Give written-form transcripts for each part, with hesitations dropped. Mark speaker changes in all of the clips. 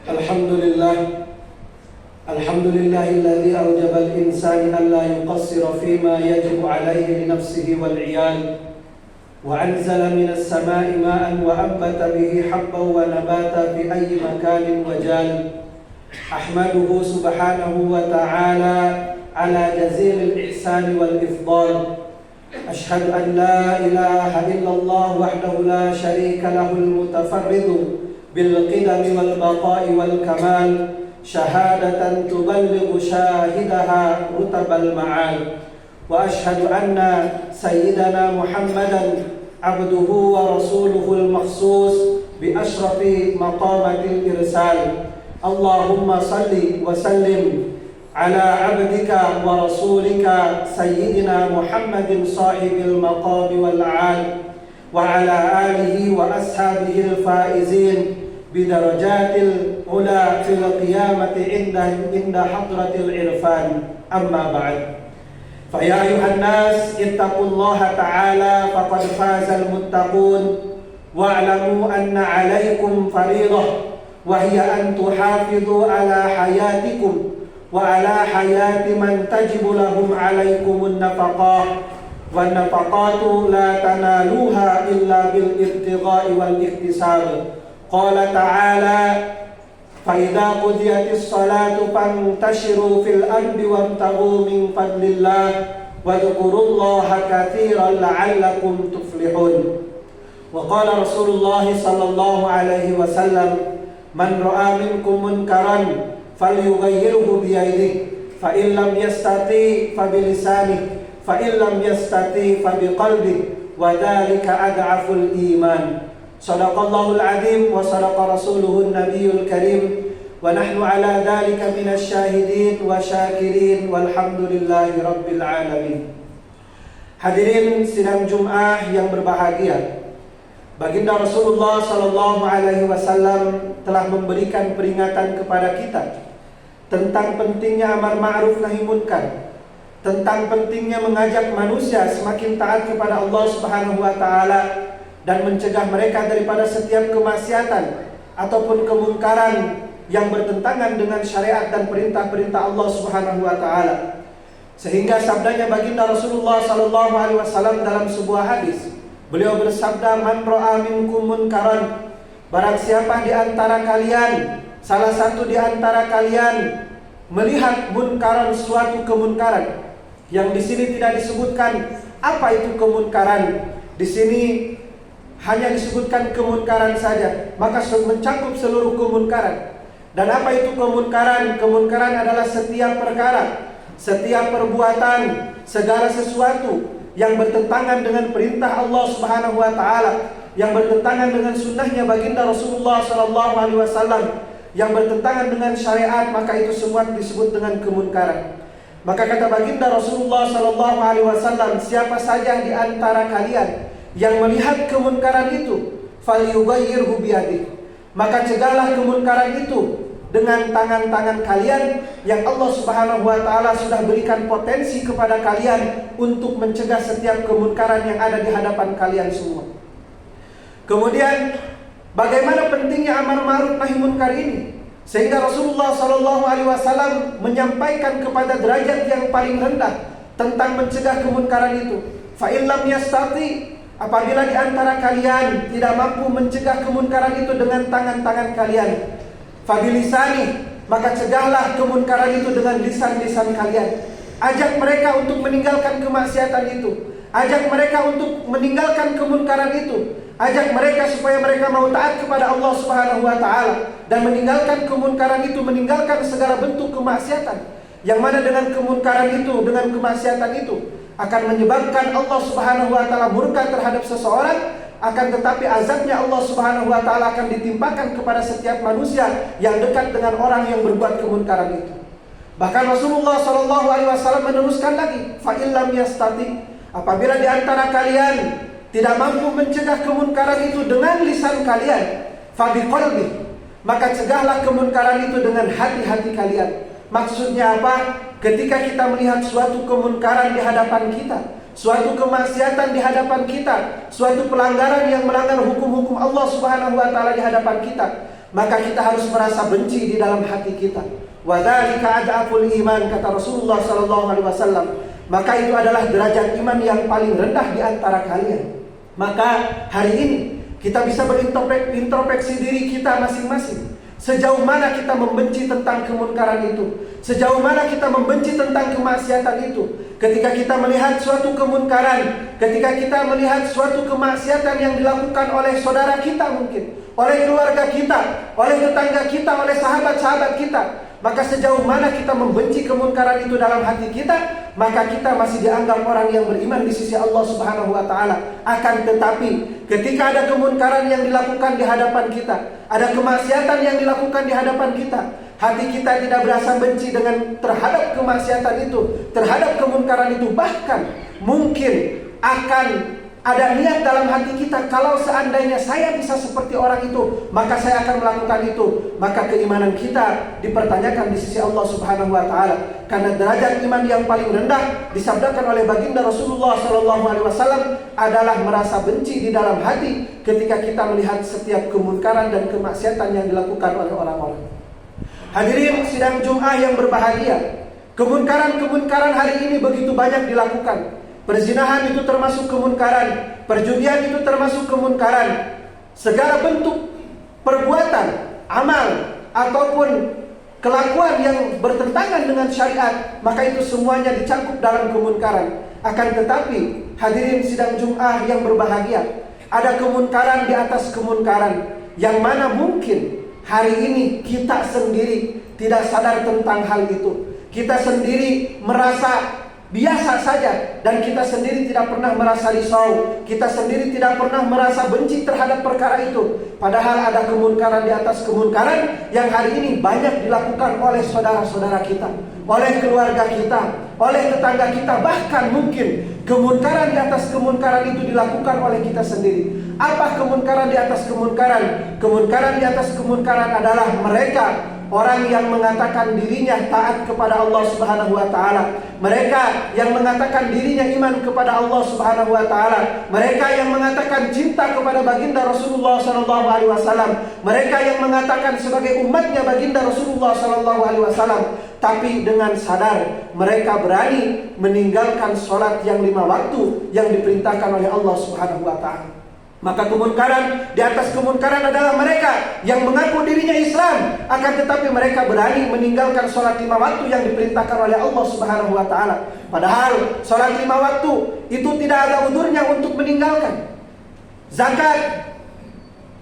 Speaker 1: الحمد لله الذي أوجب الإنسان أن لا يقصر فيما يجب عليه لنفسه والعيال، وأنزل من السماء ماء وأنبت به حبا ونباتا في أي مكان وجال. أحمده سبحانه وتعالى على جزيل الإحسان والإفضال. أشهد أن لا إله إلا الله وحده لا شريك له المتفرد بالقدم والبقاء والكمال، شهادة تبلغ شاهدها رتب المعال. وأشهد أن سيدنا محمدا عبده ورسوله المخصوص بأشرف مقامة الإرسال. اللهم صل وسلم على عبدك ورسولك سيدنا محمد صاحب المقام والعال، وعلى آله وأصحابه الفائزين بدرجات العلا في القيامة عند حضرة العرفان. أما بعد، فيا أيها الناس اتقوا الله تعالى فقد فاز المتقون، واعلموا أن عليكم فريضة، وهي أن تحافظوا على حياتكم وعلى حياة من تجب لهم عليكم النفقات، والنفقات لا تنالوها إلا بالابتغاء والاكتساب. قال تعالى: فإذا قضيت الصلاة فانتشروا في الأرض وابتغوا من فضل الله واذكروا الله كثيرا لعلكم تفلحون. وقال رسول الله صلى الله عليه وسلم: من رأى منكم منكرا فليغيره بيده، فإن لم يستطع فبلسانه، فإن لم يستطع فبقلبه، وذلك أضعف الإيمان. صدق الله العظيم وصدق رسوله النبي الكريم، ونحن على ذلك من الشاهدين والشاكرين والحمد لله رب العالمين. Hadirin sidang Jum'ah yang berbahagia, Baginda Rasulullah Sallallahu Alaihi Wasallam telah memberikan peringatan kepada kita tentang pentingnya amar ma'ruf nahi munkar, tentang pentingnya mengajak manusia semakin taat kepada Allah Subhanahu Wa Taala dan mencegah mereka daripada setiap kemaksiatan ataupun kemungkaran yang bertentangan dengan syariat dan perintah-perintah Allah Subhanahu Wa Taala. Sehingga sabdanya Baginda Rasulullah Sallallahu Alaihi Wasallam dalam sebuah hadis, beliau bersabda, man ra'a minkum munkaran, barang siapa di antara kalian, salah satu di antara kalian melihat munkaran, suatu kemunkaran, yang di sini tidak disebutkan apa itu kemunkaran, di sini hanya disebutkan kemunkaran saja, maka mencakup seluruh kemunkaran. Dan apa itu kemunkaran? Kemunkaran adalah setiap perkara, setiap perbuatan, segala sesuatu yang bertentangan dengan perintah Allah Subhanahu Wa Taala, yang bertentangan dengan sunnahnya Baginda Rasulullah Sallallahu Alaihi Wasallam, yang bertentangan dengan syariat, maka itu semua disebut dengan kemunkaran. Maka kata Baginda Rasulullah Sallallahu Alaihi Wasallam, siapa saja di antara kalian yang melihat kemunkaran itu, falyughayyirhu biyadihi, maka cegahlah kemunkaran itu dengan tangan-tangan kalian yang Allah Subhanahu Wa Taala sudah berikan potensi kepada kalian untuk mencegah setiap kemunkaran yang ada di hadapan kalian semua. Kemudian bagaimana pentingnya amar ma'ruf nahi munkar ini, sehingga Rasulullah Sallallahu Alaihi Wasallam menyampaikan kepada derajat yang paling rendah tentang mencegah kemunkaran itu. Fa in lam yastati, apabila di antara kalian tidak mampu mencegah kemunkaran itu dengan tangan-tangan kalian, fabilisani, maka cegahlah kemunkaran itu dengan lisan-lisan kalian. Ajak mereka untuk meninggalkan kemaksiatan itu, ajak mereka untuk meninggalkan kemunkaran itu, ajak mereka supaya mereka mau taat kepada Allah Subhanahu Wa Taala dan meninggalkan kemunkaran itu, meninggalkan segala bentuk kemaksiatan, yang mana dengan kemunkaran itu, dengan kemaksiatan itu akan menyebabkan Allah Subhanahu Wa Taala murka terhadap seseorang, akan tetapi azabnya Allah Subhanahu Wa Taala akan ditimpakan kepada setiap manusia yang dekat dengan orang yang berbuat kemunkaran itu. Bahkan Rasulullah Sallallahu Alaihi Wasallam meneruskan lagi, fa illam yastati, apabila di antara kalian tidak mampu mencegah kemunkaran itu dengan lisan kalian, fa biqalbi, maka cegahlah kemunkaran itu dengan hati-hati kalian. Maksudnya apa? Ketika kita melihat suatu kemunkaran di hadapan kita, suatu kemaksiatan di hadapan kita, suatu pelanggaran yang melanggar hukum-hukum Allah Subhanahu wa taala di hadapan kita, maka kita harus merasa benci di dalam hati kita. Wa dzalika ad'aful iman, kata Rasulullah sallallahu alaihi wasallam. Maka itu adalah derajat iman yang paling rendah di antara kalian. Maka hari ini kita bisa berintrospeksi diri kita masing-masing. Sejauh mana kita membenci tentang kemunkaran itu, sejauh mana kita membenci tentang kemaksiatan itu. Ketika kita melihat suatu kemunkaran, ketika kita melihat suatu kemaksiatan yang dilakukan oleh saudara kita mungkin, oleh keluarga kita, oleh tetangga kita, oleh sahabat-sahabat kita, maka sejauh mana kita membenci kemunkaran itu dalam hati kita, maka kita masih dianggap orang yang beriman di sisi Allah Subhanahu wa taala. Akan tetapi ketika ada kemunkaran yang dilakukan di hadapan kita, ada kemaksiatan yang dilakukan di hadapan kita, hati kita tidak berasa benci terhadap kemaksiatan itu, terhadap kemunkaran itu. Bahkan mungkin akan ada niat dalam hati kita, kalau seandainya saya bisa seperti orang itu, maka saya akan melakukan itu. Maka keimanan kita dipertanyakan di sisi Allah Subhanahu wa taala. Karena derajat iman yang paling rendah disabdakan oleh baginda Rasulullah sallallahu alaihi wasallam adalah merasa benci di dalam hati ketika kita melihat setiap kemunkaran dan kemaksiatan yang dilakukan oleh orang-orang. Hadirin sidang Jumat yang berbahagia, kemunkaran-kemunkaran hari ini begitu banyak dilakukan. Perzinahan itu termasuk kemunkaran, perjudian itu termasuk kemunkaran. Segala bentuk perbuatan, amal ataupun kelakuan yang bertentangan dengan syariat, maka itu semuanya dicakup dalam kemunkaran. Akan tetapi hadirin sidang Jumat yang berbahagia, ada kemunkaran di atas kemunkaran yang mana mungkin hari ini kita sendiri tidak sadar tentang hal itu. Kita sendiri merasa biasa saja, dan kita sendiri tidak pernah merasa risau, kita sendiri tidak pernah merasa benci terhadap perkara itu. Padahal ada kemunkaran di atas kemunkaran yang hari ini banyak dilakukan oleh saudara-saudara kita, oleh keluarga kita, oleh tetangga kita. Bahkan mungkin kemunkaran di atas kemunkaran itu dilakukan oleh kita sendiri. Apa kemunkaran di atas kemunkaran? Kemunkaran di atas kemunkaran adalah mereka orang yang mengatakan dirinya taat kepada Allah Subhanahu wa taala, mereka yang mengatakan dirinya iman kepada Allah Subhanahu wa taala, mereka yang mengatakan cinta kepada baginda Rasulullah sallallahu alaihi wasallam, mereka yang mengatakan sebagai umatnya baginda Rasulullah sallallahu alaihi wasallam, tapi dengan sadar mereka berani meninggalkan sholat yang 5 waktu yang diperintahkan oleh Allah Subhanahu wa taala. Maka kemunkaran di atas kemunkaran adalah mereka yang mengaku dirinya Islam, akan tetapi mereka berani meninggalkan sholat 5 waktu yang diperintahkan oleh Allah Subhanahu wa taala. Padahal sholat 5 waktu itu tidak ada udurnya untuk meninggalkan. Zakat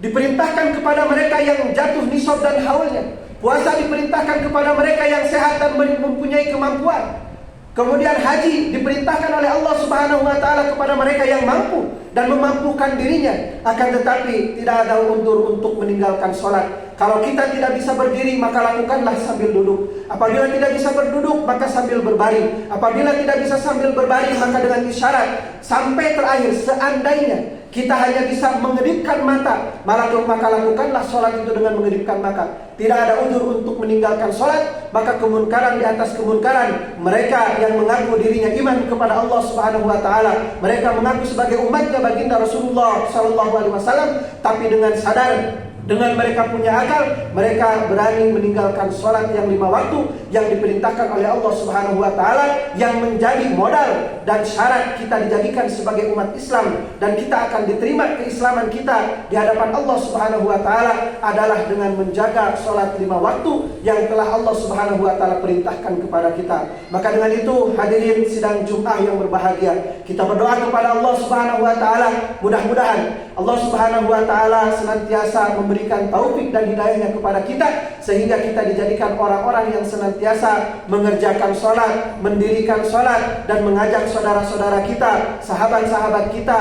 Speaker 1: diperintahkan kepada mereka yang jatuh nisab dan haulnya. Puasa diperintahkan kepada mereka yang sehat dan mempunyai kemampuan. Kemudian haji diperintahkan oleh Allah Subhanahu wa taala kepada mereka yang mampu dan memampukan dirinya. Akan tetapi tidak ada undur untuk meninggalkan sholat. Kalau kita tidak bisa berdiri, maka lakukanlah sambil duduk. Apabila tidak bisa berduduk, maka sambil berbaring. Apabila tidak bisa sambil berbaring, maka dengan isyarat. Sampai terakhir, seandainya kita hanya bisa mengedipkan mata, maka lakukanlah sholat itu dengan mengedipkan mata. Tidak ada udzur untuk meninggalkan sholat. Maka kemunkaran di atas kemunkaran, mereka yang mengaku dirinya iman kepada Allah Subhanahu wa taala, mereka mengaku sebagai umatnya baginda Rasulullah sallallahu alaihi wasallam, tapi dengan sadar, dengan mereka punya akal, mereka berani meninggalkan sholat yang 5 waktu yang diperintahkan oleh Allah Subhanahu wa taala, yang menjadi modal dan syarat kita dijadikan sebagai umat Islam dan kita akan diterima keislaman kita di hadapan Allah Subhanahu wa taala adalah dengan menjaga sholat 5 waktu yang telah Allah Subhanahu wa taala perintahkan kepada kita. Maka dengan itu hadirin sidang Jumat yang berbahagia, kita berdoa kepada Allah Subhanahu wa taala, mudah-mudahan Allah Subhanahu wa taala senantiasa memberikan taufik dan hidayahnya kepada kita, sehingga kita dijadikan orang-orang yang senantiasa mengerjakan sholat, mendirikan sholat, dan mengajak saudara-saudara kita, sahabat-sahabat kita,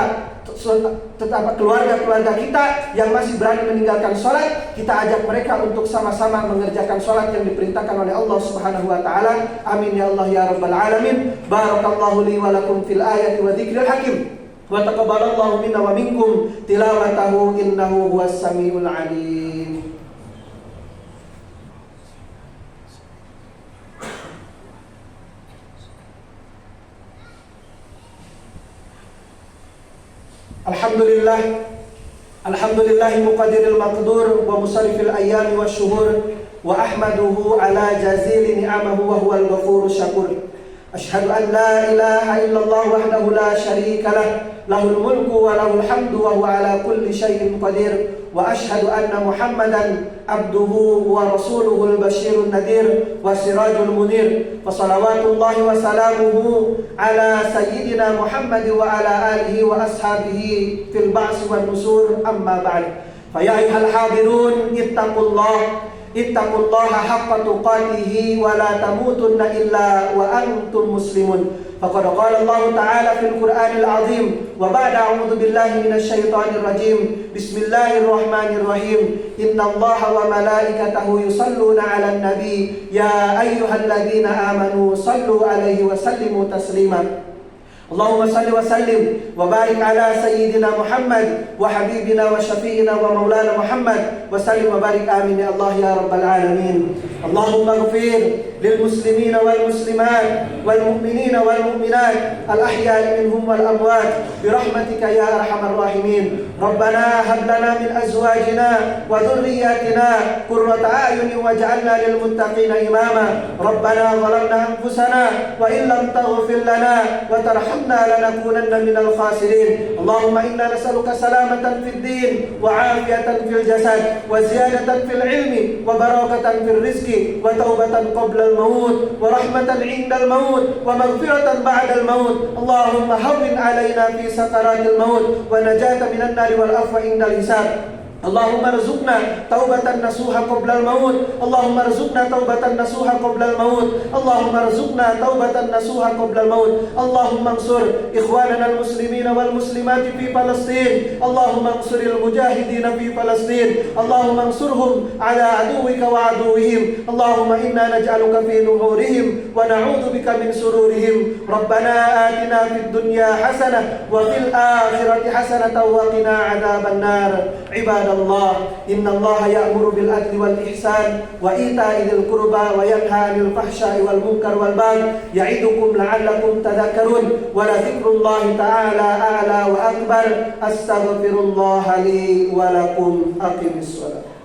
Speaker 1: keluarga-keluarga kita yang masih berani meninggalkan sholat, kita ajak mereka untuk sama-sama mengerjakan sholat yang diperintahkan oleh Allah Subhanahu wa taala. Amin ya Allah ya rabbal alamin. Barakallahu li wa lakum fil ayati wa dzikril hakim. Wa taqabbalallahu minna wa minkum tilawatahu innahu huwas samiul alim. Alhamdulillah Alhamdulillahi muqadiril maqdur wa musarrifil ayami wasyuhur wa ahmaduhu ala jazili ni'amahu wa huwal ghafurur syakur. Asyhadu an la ilaha illallah wahdahu la syarika lah, lahul mulku wa lahul hamdu wa huwa ala kulli syai'in qadir. Wa asyhadu anna Muhammadan abduhu wa rasuluhul basyirun nadir wa sirajul munir. Fa salawatullahi wa salamuhu ala sayyidina Muhammad wa ala alihi wa ashabihi fil ba'si wan nusur, amma ba'd. Fa ya ayyuhal hadirun ittaqullaha haqqa tuqatihi wa la tamutunna illa wa antum muslimun. Faqad qala Allah Ta'ala fil Qur'anil Azim wa ba'da a'udzu billahi minasy syaithanir rajim. Bismillahirrahmanirrahim. Innallaha wa malaikatahu yusalluna 'alan nabi ya ayyuhalladzina amanu sallu 'alaihi wa sallimu taslima. Allahumma salli wa sallim wa barik ala sayyidina Muhammad wa habibina wa syafi'ina wa maulana Muhammad wa sallim wa barik amin ya Allah ya rabbal alamin. Allahumma ighfir lil muslimina wal muslimat wal mu'minina wal mu'minat al ahya'i minhum wal amwat bi rahmatika ya arhamar rahimin. Rabbana hab lana min azwajina wa dhurriyyatina qurrata a'yunin waj'alna lil muttaqina imama. Rabbana zalamna anfusana wa in lam taghfir lana wa tarhamna لنكونن من الخاسرين. اللهم إنا نسألك سلامة في الدين وعافية في الجسد وزيادة في العلم وبركة في الرزق وتوبة قبل الموت ورحمة عند الموت ومغفرة بعد الموت. اللهم هون علينا في سكرات الموت ونجاة من النار والعفو عند الحساب. اللهم ارزقنا توبة نصوحا قبل الموت. اللهم ارزقنا توبة نصوحا قبل الموت. اللهم ارزقنا توبة نصوحا قبل الموت. اللهم انصر إخواننا المسلمين والمسلمات في فلسطين. اللهم انصر المجاهدين في فلسطين. اللهم انصرهم على عدوك وعدوهم. اللهم إنا نجعلك في نحورهم ونعوذ بك من شرورهم. ربنا آتنا في الدنيا حسنة وفي الآخرة حسنة وقنا عذاب النار. عباد الله إن الله يأمر بالعدل والإحسان وإيتاء ذي القربى وينهى عن الفحشاء والمنكر والبغي يعظكم لعلكم تذكرون. ولذكر الله تعالى أعلى وأكبر. أستغفر الله لي ولكم. أقم الصلاة.